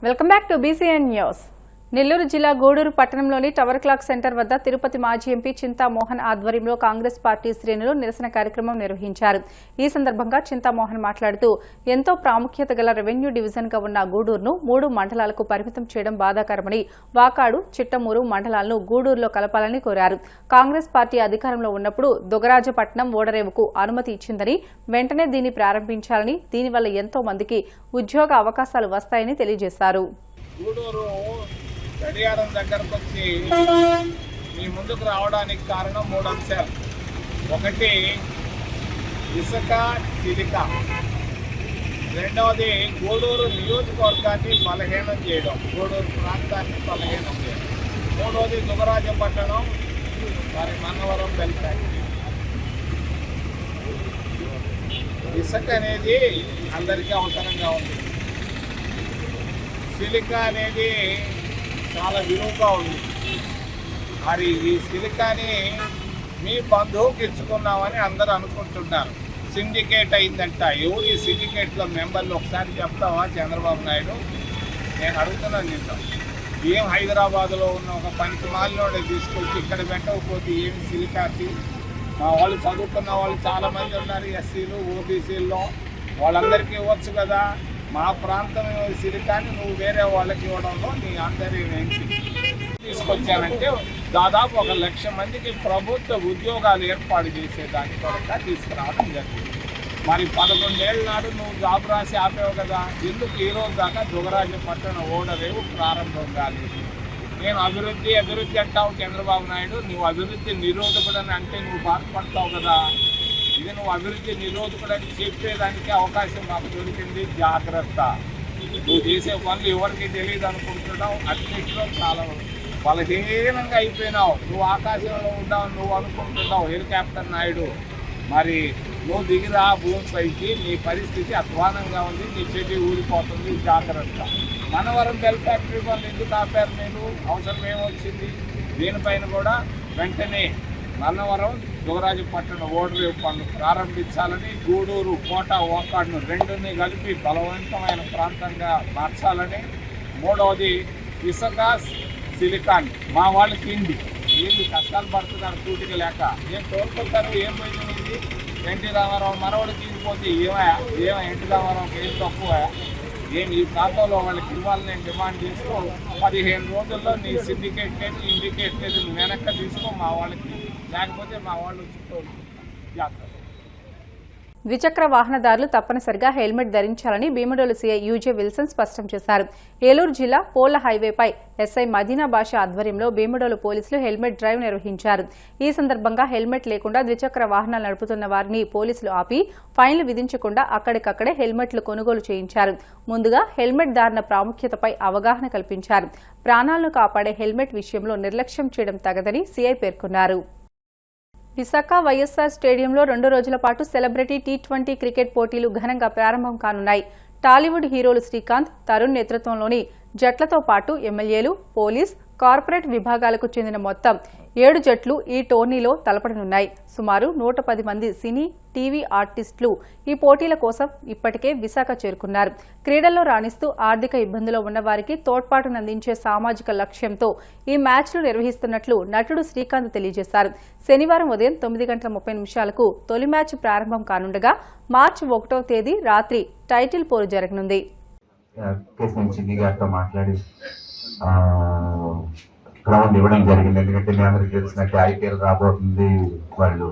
Welcome back to BCN news. Nellore జిల్లా గూడూరు పట్టణంలోని tower clock centre వద్ద తిరుపతి మాజీ ఎంపీ చింతామోహన్ ఆధ్వర్యంలో కాంగ్రెస్ పార్టీ శ్రేణులు నిరసన కార్యక్రమం నిర్వహించారు. ఈ సందర్భంగా చింతామోహన్ మాట్లాడుతూ ఎంతో ప్రాముఖ్యత గల రెవెన్యూ డివిజన్ గా ఉన్న గూడూరును 3 మండలాలకు పరిమితం చేయడం బాధాకరమని, వాకాడు, చిట్టమూరు మండలాలను గూడూరులో కలపాలని కోరారు. కాంగ్రెస్ పార్టీ అధికారంలో ఉన్నప్పుడు దొగరాజపట్నం ఓడరేవుకు అనుమతి ఇచ్చిందని, వెంటనే దీన్ని ప్రారంభించాలని, దీనివల్ల ఎంతో మందికి ఉద్యోగ అవకాశాలు వస్తాయని తెలియజేశారు. గడియారం దగ్గరకు వచ్చి మీ ముందుకు రావడానికి కారణం 3 అంశాలు. ఒకటి ఇసుక సిలిక, రెండవది గూడూరు నియోజకవర్గాన్ని బలహీనం చేయడం, గూడూరు ప్రాంతాన్ని బలహీనం చేయడం, మూడవది దుగరాజపట్టణం మరి మన్నవరం బెల్ ఫ్యాక్టరీ. ఇసుక అనేది అందరికీ అవసరంగా ఉంది, సిలిక అనేది చాలా విలువగా ఉంది. మరి ఈ సిలికాని మీ బంధువుకి ఇచ్చుకున్నామని అందరూ అనుకుంటున్నారు. సిండికేట్ అయిందంట. ఎవరు ఈ సిండికేట్లో మెంబర్లు ఒకసారి చెప్తావా చంద్రబాబు నాయుడు? నేను అడుగుతున్నాను నిన్న. ఏం హైదరాబాద్లో ఉన్న ఒక పనికి మాలినోడే తీసుకొచ్చి ఇక్కడ పెట్టకపోతే ఏమి సిలికాకి? మా వాళ్ళు చదువుకున్న వాళ్ళు చాలామంది ఉన్నారు, ఎస్సీలు ఓబీసీల్లో, వాళ్ళందరికీ ఇవ్వచ్చు కదా. మా ప్రాంతం సిలికాని నువ్వు వేరే వాళ్ళకి ఇవ్వడంలో నీ అందరి ఏంటి తీసుకొచ్చానంటే దాదాపు 1,00,000 మందికి ప్రభుత్వ ఉద్యోగాలు ఏర్పాటు చేసేదాని కొరక తీసుకురావడం జరిగింది. మరి 11 ఏళ్ళ నాడు నువ్వు జాబ్ రాసి ఆపేవు కదా, ఎందుకు ఈ రోజు దాకా దుగరాజపట్టణం ఓడరేవు ప్రారంభం కాలేదు? నేను అభివృద్ధి అంటావు చంద్రబాబు నాయుడు, నువ్వు అభివృద్ధి నిరోధకుడని అంటే నువ్వు బాధపడతావు కదా. ఇది నువ్వు అభివృద్ధి నిరోధకుడని చెప్పేదానికి అవకాశం మాకు దొరికింది. జాగ్రత్త, నువ్వు చేసే పనులు ఎవరికి తెలియదు అనుకుంటున్నావు. అన్నింటిలో చాలా బలహీనంగా అయిపోయినావు. నువ్వు ఆకాశంలో ఉన్నావు నువ్వు అనుకుంటున్నావు హెలికాప్టర్ నాయుడు. మరి నువ్వు దిగిరా భూమిపైకి, నీ పరిస్థితి అధ్వానంగా ఉంది, నీ చెడ్డి ఊరిపోతుంది. జాగ్రత్త. మనవరం బెల్ ఫ్యాక్టరీ పనులు ఎందుకు ఆపారు? నేను అవసరం ఏమొచ్చింది? దీనిపైన కూడా వెంటనే మన్నవరం దుగరాజపట్టణం ఓడరేవు పనులు ప్రారంభించాలని, గూడూరు కోట ఓకాడును రెండుని కలిపి బలవంతమైన ప్రాంతంగా మార్చాలని, మూడవది ఇసుక సిలికాన్ మా వాళ్ళకి ఇండి ఏంది కష్టాలు పడుతున్నారు కూటికి లేక. ఏం తోడుకుంటారు? ఏం పోయింది ఇది? ఎన్టీ రామారావు మనవడు తీసుకుపోతే ఏమో ఎన్టీ రామారావుకి ఏం తక్కువ? ఏం ఈ ప్రాంతంలో వాళ్ళకి ఇవ్వాలని నేను డిమాండ్ చేస్తూ 15 రోజుల్లో నీ సిండికేట్ లేదు, ఇండికేట్ లేదు, వెనక్కి తీసుకో మా వాళ్ళకి, లేకపోతే మా వాళ్ళు జాగ్రత్త. ద్విచక్ర వాహనదారులు తప్పనిసరిగా హెల్మెట్ ధరించాలని భీమడోలు సీఐ యూజే విల్సన్ స్పష్టం చేశారు. ఏలూరు జిల్లా పోల హైవేపై ఎస్ఐ మదీనా బాషా ఆధ్వర్యంలో భీమడోలు పోలీసులు హెల్మెట్ డ్రైవ్ నిర్వహించారు. ఈ సందర్భంగా హెల్మెట్ లేకుండా ద్విచక్ర వాహనాలు నడుపుతున్న వారిని పోలీసులు ఆపి ఫైన్లు విధించకుండా అక్కడికక్కడే హెల్మెట్లు కొనుగోలు చేయించారు. ముందుగా హెల్మెట్ ధారణ ప్రాముఖ్యతపై అవగాహన కల్పించారు. ప్రాణాలను కాపాడే హెల్మెట్ విషయంలో నిర్లక్ష్యం చేయడం తగదని సీఐ పేర్కొన్నారు. విశాఖ వైఎస్ఆర్ స్టేడియంలో 2 రోజుల పాటు సెలబ్రిటీ T20 క్రికెట్ పోటీలు ఘనంగా ప్రారంభం కానున్నాయి. టాలీవుడ్ హీరోలు శ్రీకాంత్, తరుణ్ నేతృత్వంలోని జట్లతో పాటు ఎమ్మెల్యేలు, పోలీస్, కార్పొరేట్ విభాగాలకు చెందిన మొత్తం 7 జట్లు ఈ టోర్నీలో తలపడనున్నాయి. సుమారు 110 మంది సినీ, టీవీ ఆర్టిస్టులు ఈ పోటీల కోసం ఇప్పటికే విశాఖ చేరుకున్నారు. క్రీడల్లో రాణిస్తూ ఆర్థిక ఇబ్బందులో ఉన్న వారికి తోడ్పాటునందించే సామాజిక లక్ష్యంతో ఈ మ్యాచ్లు నిర్వహిస్తున్నట్లు నటుడు శ్రీకాంత్ తెలియజేశారు. శనివారం ఉదయం 9:30 తొలి మ్యాచ్ ప్రారంభం కానుండగా మార్చి 1వ తేదీ రాత్రి టైటిల్ పోరు జరగనుంది. గ్రౌండ్ ఇవ్వడం జరిగింది. ఎందుకంటే మీ అందరికి తెలిసినట్టు IPL రాబోతుంది, వాళ్ళు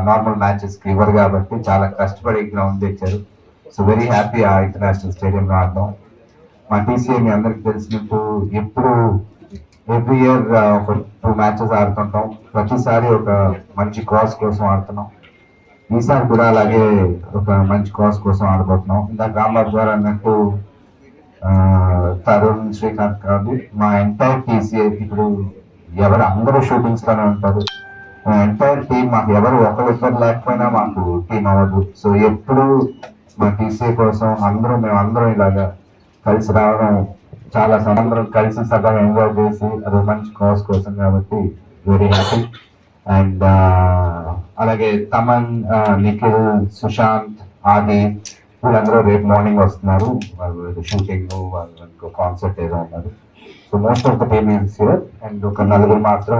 నార్మల్ మ్యాచెస్ కి ఇవ్వరు కాబట్టి చాలా కష్టపడి గ్రౌండ్ తెచ్చారు. సో వెరీ హ్యాపీ ఆ ఇంటర్నేషనల్ స్టేడియంలో ఆడడం. మా TCA మీ అందరికి తెలిసినట్టు ఎప్పుడు ఎవ్రీ ఇయర్ ఒక 2 మ్యాచెస్ ఆడుతుంటాం. ప్రతిసారి ఒక మంచి కాజ్ కోసం ఆడుతున్నాం. ఈసారి కూడా అలాగే ఒక మంచి కాజ్ కోసం ఆడబోతున్నాం. ఇందాక రాంబాబు గారు అన్నట్టు తరుణ్, శ్రీకాంత్ కాదు, మా ఎంటైర్ TCA ఇప్పుడు అందరూ షూటింగ్స్ లోనే ఉంటారు. ఎంటైర్ టీమ్, మాకు ఎవరు ఒకరిద్దరు లేకపోయినా మాకు టీం అవ్వదు. సో ఎప్పుడు మా TCA కోసం మేమందరం ఇలాగా కలిసి రావడం, చాలా అందరం కలిసి సగం ఎంజాయ్ చేసి అది మంచి కాజ్ కోసం కాబట్టి వెరీ హ్యాపీ. అండ్ అలాగే తమన్, నిఖిల్, సుశాంత్, ఆది వీళ్ళందరూ రేపు మార్నింగ్ వస్తున్నారు. వాళ్ళు షూటింగ్, వాళ్ళు ఇంకో కాన్సర్ట్ ఏదో ఉన్నారు. So most of the team is here and ఒక నలుగురు మాత్రం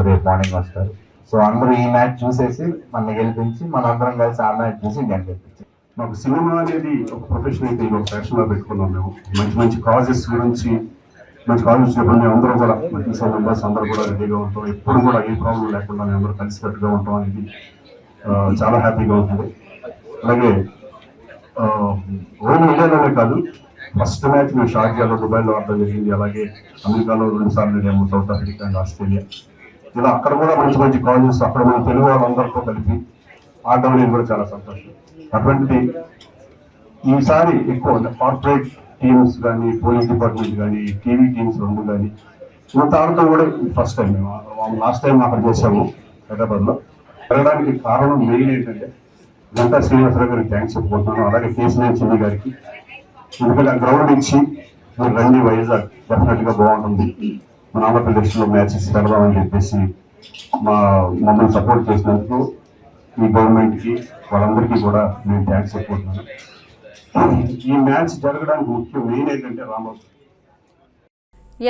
రేపు మార్నింగ్ వస్తారు. సో అందరూ ఈ మ్యాచ్ చూసేసి మన గెలిపించి మనందరం కలిసి ఆ మ్యాచ్ చూసి ఇండియన్ గెలిపించి. మాకు సినిమా అనేది ఒక ప్రొఫెషన్ అయితే ఒక ప్యాషన్గా పెట్టుకున్నాం. మేము మంచి మంచి కాజెస్ గురించి మంచి కాజెస్ చెప్పండి. అందరూ కూడా మంచి మెంబర్స్ అందరూ కూడా రెడీగా ఉంటాం. ఎప్పుడు కూడా ఏ ప్రాబ్లం లేకుండా మేము అందరూ కలిసికట్టుగా ఉంటాం అనేది చాలా హ్యాపీగా ఉంటుంది. అలాగే ఓన్లీ ఇండియాలోనే కాదు, ఫస్ట్ మ్యాచ్ మేము షార్జాలో, దుబాయ్లో ఆడడం జరిగింది. అలాగే అమెరికాలో 2 సార్లు మేము సౌత్ ఆఫ్రికా అండ్ ఆస్ట్రేలియా, ఇలా అక్కడ కూడా మంచి మంచి కాలేజెస్ అక్కడ మన తెలుగు వాళ్ళందరితో కలిపి ఆడడం అనేది కూడా చాలా సంతోషం. అటువంటిది ఈసారి ఎక్కువ కార్పొరేట్ టీమ్స్ కానీ, పోలీస్ డిపార్ట్మెంట్ కానీ, టీవీ టీమ్స్ 2 కానీ ఇంత ఆడటం కూడా ఫస్ట్ టైం. మేము లాస్ట్ టైం అక్కడ చేసాము హైదరాబాద్లో. వెళ్ళడానికి కారణం మెయిన్ ఏంటంటే గంటా శ్రీనివాసరావు గారికి థ్యాంక్స్ చెప్పుకుంటున్నాను. అలాగే కేసీఆర్ చిన్ని గారికి, ఎందుకంటే ఆ గ్రౌండ్ ఇచ్చి మీరు రండి వైజాగ్ డెఫినెట్గా బాగుంటుంది, మన ఆంధ్రప్రదేశ్లో మ్యాచెస్ పెడదామని చెప్పేసి మమ్మల్ని సపోర్ట్ చేసినందుకు ఈ గవర్నమెంట్కి వాళ్ళందరికీ కూడా నేను థ్యాంక్స్ చెప్పుకుంటున్నాను. ఈ మ్యాచ్ జరగడానికి ముఖ్యం మెయిన్ ఏంటంటే రాంబాబు.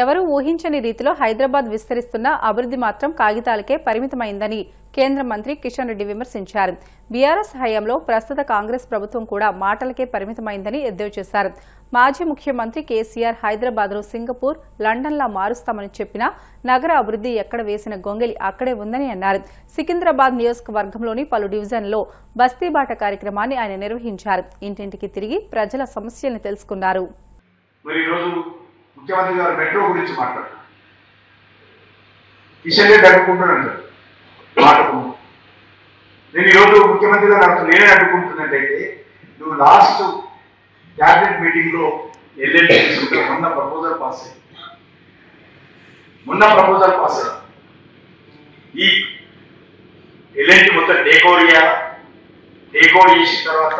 ఎవరూ ఊహించని రీతిలో హైదరాబాద్ విస్తరిస్తున్న అభివృద్ధి మాత్రం కాగితాలకే పరిమితమైందని కేంద్ర మంత్రి కిషన్ రెడ్డి విమర్శించారు. బీఆర్ఎస్ హయాంలో ప్రస్తుత కాంగ్రెస్ ప్రభుత్వం కూడా మాటలకే పరిమితమైందని ఎద్దేవా చేశారు. మాజీ ముఖ్యమంత్రి కేసీఆర్ హైదరాబాద్ను సింగపూర్, లండన్లా మారుస్తామని చెప్పినా నగర అభివృద్ధి ఎక్కడ వేసిన గొంగలి అక్కడే ఉందని అన్నారు. సికింద్రాబాద్ నియోజకవర్గంలోని పలు డివిజన్లలో బస్తీబాట కార్యక్రమాన్ని ఆయన నిర్వహించారు. ఇంటింటికి తిరిగి ప్రజల సమస్యలను తెలుసుకున్నారు. ముఖ్యమంత్రి గారు మెట్రో గురించి మాట్లాడారు. కిషన్ రెడ్డి అడ్డుకుంటున్నాడు మాటకు. నేను ఈరోజు ముఖ్యమంత్రి గారు నేనే అడ్డుకుంటున్నట్టయితే, నువ్వు లాస్ట్ క్యాబినెట్ మీటింగ్ లో ఎల్ఎల్టీ తీసుకుంటే మొన్న ప్రపోజల్ పాస్ అయ్యి ఈ ఎల్ఎల్టీ మొత్తం టేక్ ఓవర్ చేసిన తర్వాత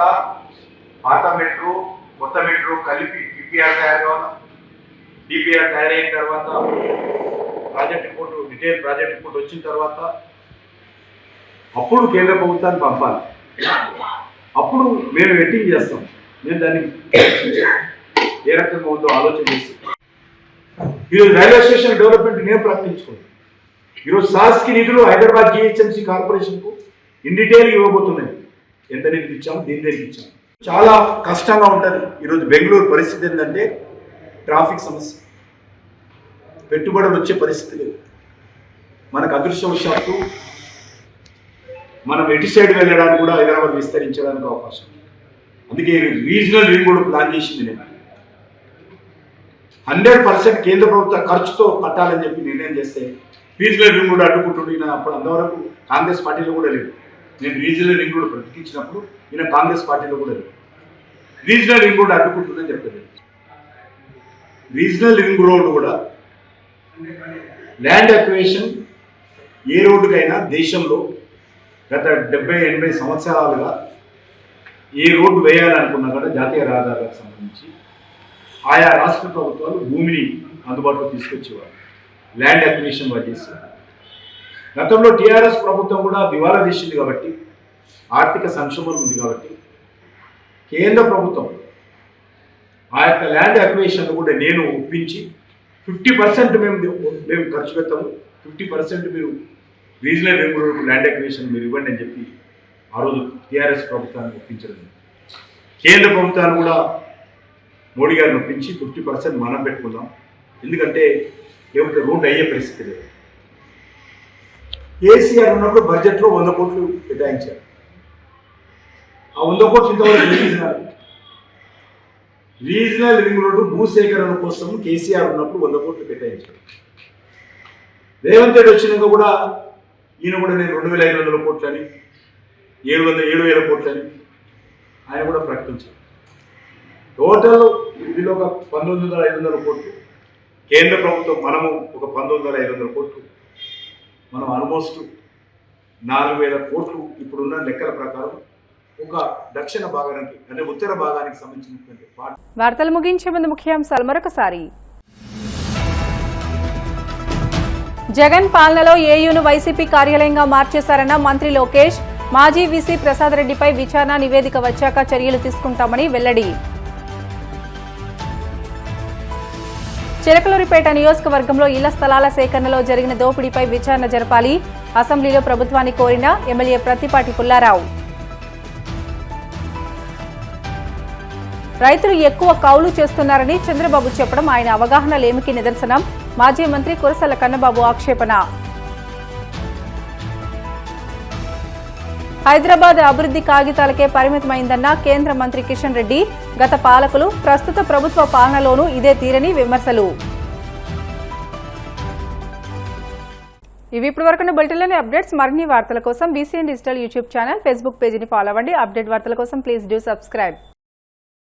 పాత మెట్రో కొత్త మెట్రో కలిపి డిపిఆర్ తయారు కావాలి. డిపిఆర్ తయారైన తర్వాత project report, detail project report వచ్చిన తర్వాత అప్పుడు కేంద్ర ప్రభుత్వాన్ని పంపాలి. అప్పుడు మేము వెట్టింగ్ చేస్తాం. మేము దాన్ని ఏ రకంగా ఉందో ఆలోచన చేస్తాం. ఈరోజు రైల్వే స్టేషన్ డెవలప్మెంట్ నేను ప్రకటించుకోండి. ఈరోజు సాస్కి నిధులు హైదరాబాద్ జిహెచ్ఎంసీ కార్పొరేషన్కు ఇన్ డీటెయిల్ ఇవ్వబోతున్నాయి. ఎంత నిధులు ఇచ్చాము, దేని దేనికి ఇచ్చాము. చాలా కష్టంగా ఉంటుంది. ఈరోజు బెంగళూరు పరిస్థితి ఏంటంటే ట్రాఫిక్ సమస్య, పెట్టుబడులు వచ్చే పరిస్థితి లేదు. మనకు అదృష్టవశాత్తు మనం ఎటు సైడ్ వెళ్ళడానికి కూడా హైదరాబాద్ విస్తరించడానికి అవకాశం. అందుకే రీజనల్ రింగ్ కూడా ప్లాన్ చేసింది నేను. 100% కేంద్ర ప్రభుత్వ ఖర్చుతో కట్టాలని చెప్పి నిర్ణయం చేస్తే రీజనల్ రింగ్ కూడా అడ్డుకుంటుండే. అప్పుడు అంతవరకు కాంగ్రెస్ పార్టీలో కూడా లేదు. నేను రీజనల్ రింగ్ రోడ్ ప్రకటించినప్పుడు ఈయన కాంగ్రెస్ పార్టీలో కూడా లేదు. రీజనల్ రింగ్ రోడ్ అడ్డుకుంటుందని చెప్పలేదు. రీజనల్ రింగ్ రోడ్ కూడా ల్యాండ్ అక్విజిషన్ ఏ రోడ్డుకైనా దేశంలో గత 70-80 సంవత్సరాలుగా ఏ రోడ్డు వేయాలనుకున్నా కూడా జాతీయ రహదారులకు సంబంధించి ఆయా రాష్ట్ర ప్రభుత్వాలు భూమిని అందుబాటులో తీసుకొచ్చేవారు, ల్యాండ్ అక్విజిషన్ వారు చేసేవారు. గతంలో టీఆర్ఎస్ ప్రభుత్వం కూడా దివాలా తీసింది కాబట్టి, ఆర్థిక సంక్షోభం ఉంది కాబట్టి కేంద్ర ప్రభుత్వం ఆ యొక్క ల్యాండ్ అక్విజిషన్ కూడా నేను ఒప్పించి 50% మేము ఖర్చు పెడతాము, 50% మీరు regional ring road land acquisition మీరు ఇవ్వండి అని చెప్పి ఆ రోజు టీఆర్ఎస్ ప్రభుత్వాన్ని ఒప్పించడం. కేంద్ర ప్రభుత్వాన్ని కూడా మోడీ గారిని ఒప్పించి 50% మనం పెట్టుకుందాం, ఎందుకంటే లేకపోతే రోడ్డు అయ్యే పరిస్థితి లేదు. కేసీఆర్ ఉన్నప్పుడు బడ్జెట్లో 100 కోట్లు కేటాయించారు. ఆ 100 కోట్లు ఇంతవరకు రీజనల్ రింగ్ రోడ్డు భూసేకరణ కోసం కేసీఆర్ ఉన్నప్పుడు 100 కోట్లు కేటాయించారు. రేవంత్ రెడ్డి వచ్చినాక కూడా ఈయన కూడా నేను 2500 కోట్లని 7,000 కోట్లని ఆయన కూడా ప్రకటించారు. టోటల్ ఇందులో ఒక 19,500 కోట్లు, కేంద్ర ప్రభుత్వం మనము ఒక 19,500 కోట్లు, మనం ఆల్మోస్ట్ 4,000 కోట్లు ఇప్పుడున్న లెక్కల ప్రకారం ఒక దక్షిణ భాగానికి అంటే ఉత్తర భాగానికి సంబంధించినటువంటి వార్తలు ముగించే ముందు ముఖ్యాంశాలు మరొకసారి. జగన్ పాలనలో ఏయూను వైసీపీ కార్యాలయంగా మార్చేశారన్న మంత్రి లోకేష్. మాజీ వీసీ ప్రసాద్ రెడ్డిపై విచారణ నివేదిక వచ్చాక చర్యలు తీసుకుంటామని వెల్లడి. చిలకలూరిపేట నియోజకవర్గంలో ఇళ్ల స్థలాల సేకరణలో జరిగిన దోపిడీపై విచారణ జరపాలి. అసెంబ్లీలో ప్రభుత్వాన్ని కోరిన ఎమ్మెల్యే ప్రత్తిపాటి పుల్లారావు. రైతులు ఎక్కువ కౌలు చేస్తున్నారని చంద్రబాబు చెప్పడం ఆయన అవగాహన లేమికి నిదర్శనం. మాజీ మంత్రి కురసాల కన్నబాబు ఆక్షేపణ. హైదరాబాద్ అభివృద్ధి కాగితాలకే పరిమితమైందన్న కేంద్ర మంత్రి కిషన్ రెడ్డి. గత పాలకులు ప్రస్తుత ప్రభుత్వ పాలనలోనూ ఇదే తీరని విమర్శలు. ఇవి ఇప్పటివరకు బులెటిన్లోని అప్డేట్స్. మరిన్ని వార్తల కోసం BCN digital YouTube channel, Facebook పేజీని ఫాలో అవ్వండి. అప్డేట్ వార్తల కోసం ప్లీజ్ డూ సబ్స్క్రైబ్.